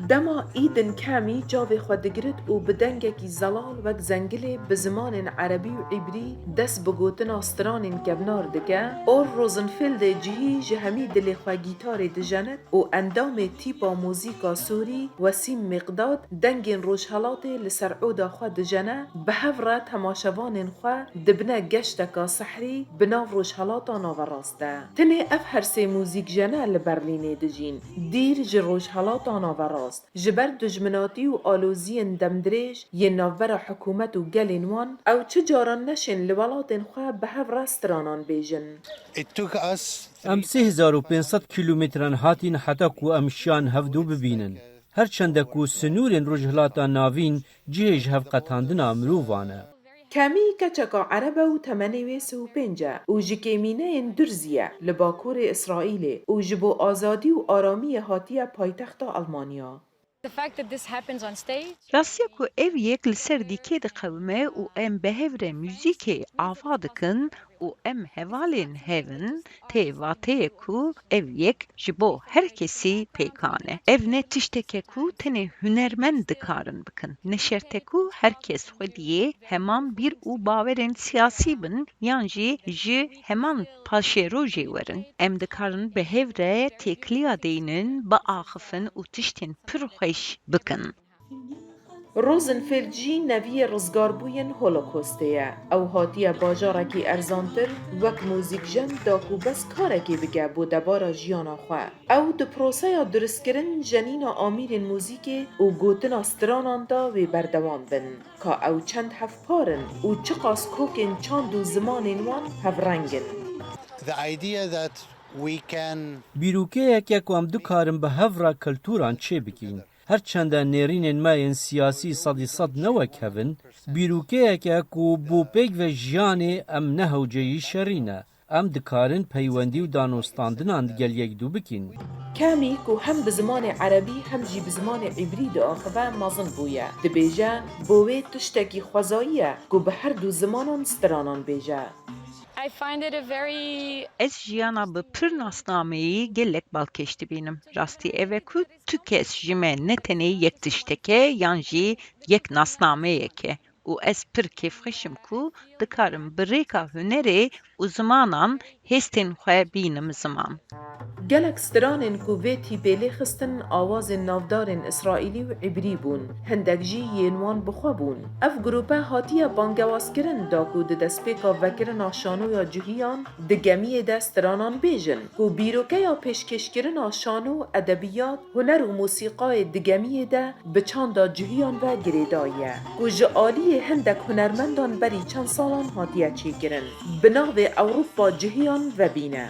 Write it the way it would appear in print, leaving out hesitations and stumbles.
دما ایدن کمی جاوی خود دگرد و بدنگه کی زلال وک زنگله بزمان عربی و عبری دست بگوتن آستران کبنار دکه اور روزنفیلد جهی جهمی دل خواه گیتار دجنت و اندام تیپا موزیکا سوری وسیم مقداد دنگین روشهلات لسر عودا خواه دجنه به هفره تماشوان خواه دبنه گشتکا سحری بناو روشهلاتا ناوراسته تنه اف هر سه موزیک جنه لبرلینه دجین دیر جه روشهلاتا ناوراست جبر دجمناتی و آلوزین دمدریش یه ناور حکومت و گلینوان او چه جاران نشن لولاتن خواه به هفره سترانان بیجن ام 3500 کیلومتران هاتین حتی کو ام شان هفدو ببینن. هرچنده کو سنورین روجهلاتا ناوین جیج هف قطاندنا مرووانه. کمی کچکا عربه و تمنوی سو پنجه و جکیمینه این درزیه لباکور اسرائیل و جبو آزادی و آرامی هاتیه پایتخت آلمانیا. راستیا کو ev yek li ser dîkê diqewime û em behevre mûzîkê ava dikin û em hevalên hevin tê vateyê ku ev yek ji bo her kesî pêkan e. Ev ne tiştek e ku tenê hunermend dikarin bikin. Ne şert e ku herkes xwediyê heman bîr û bawerên siyasî bin yan jî ji heman paşerojê werin. Em dikarin behevre têkiliya deynin, biaxifin û tiştên pir xweş bikin. روزنفیلد جی نوی رزگاربوین هولوکوستیه او هاتیه باجارکی ارزانتر وک موزیک جن داکو بس کارکی بگه بو دبارا جیانا خواه او دو پروسه درستکرن جنین آمیرین موزیکی و گوتن استرانان دا و بردوان بن که او چند هف پارن و چقاس کوکن چند و زمانین وان هف رنگن. بیروکه یکی که ام دو کارم به هفره کلتوران چه بکین. هرچنده نێرینên me yên siyasî sedî sed newek hevin, bîrûkeyeke ku bû pêk ve jiyanê em nehewceyî şerî ne. Em dikarin peywendî û danûstandinan gel yekdû bikin. کمی کو هم به زمان عربی هم جی به زمان عبری دا آخوه مازن بویه دبیجه بوه تشتکی خوزاییه کو به هر دو زمانان سترانان بیجه. Ez jiyana bi pir nasnameyî gelek balkêş dibînim. Rastî ev e ku tu kes ji me ne tenê yek tiştek e yan jî yek nasnameyek e. û ez pir kêfxweşim ku dikarim bi rêka hunerê û zimanan hêstên xwe bînim ziman. گلک سترانن کو وی تیپیلی خستن آواز نافدارن اسرائیلی و عبری بون هندک جی ینوان بخوا بون اف گروپه هاتیه بانگواز کرن دا کو ده دسپیکا وکرن آشانو یا جهیان ده گمیه ده سترانان بیجن کو بیروکه یا پیشکش کرن آشانو ادبیات هنر و موسیقای ده گمیه ده بچاندا جهیان و گریدایه کو جعالی هندک هنرمندان بری چند سالان هاتیه چی کرن بناو اروپا جهیان و بینه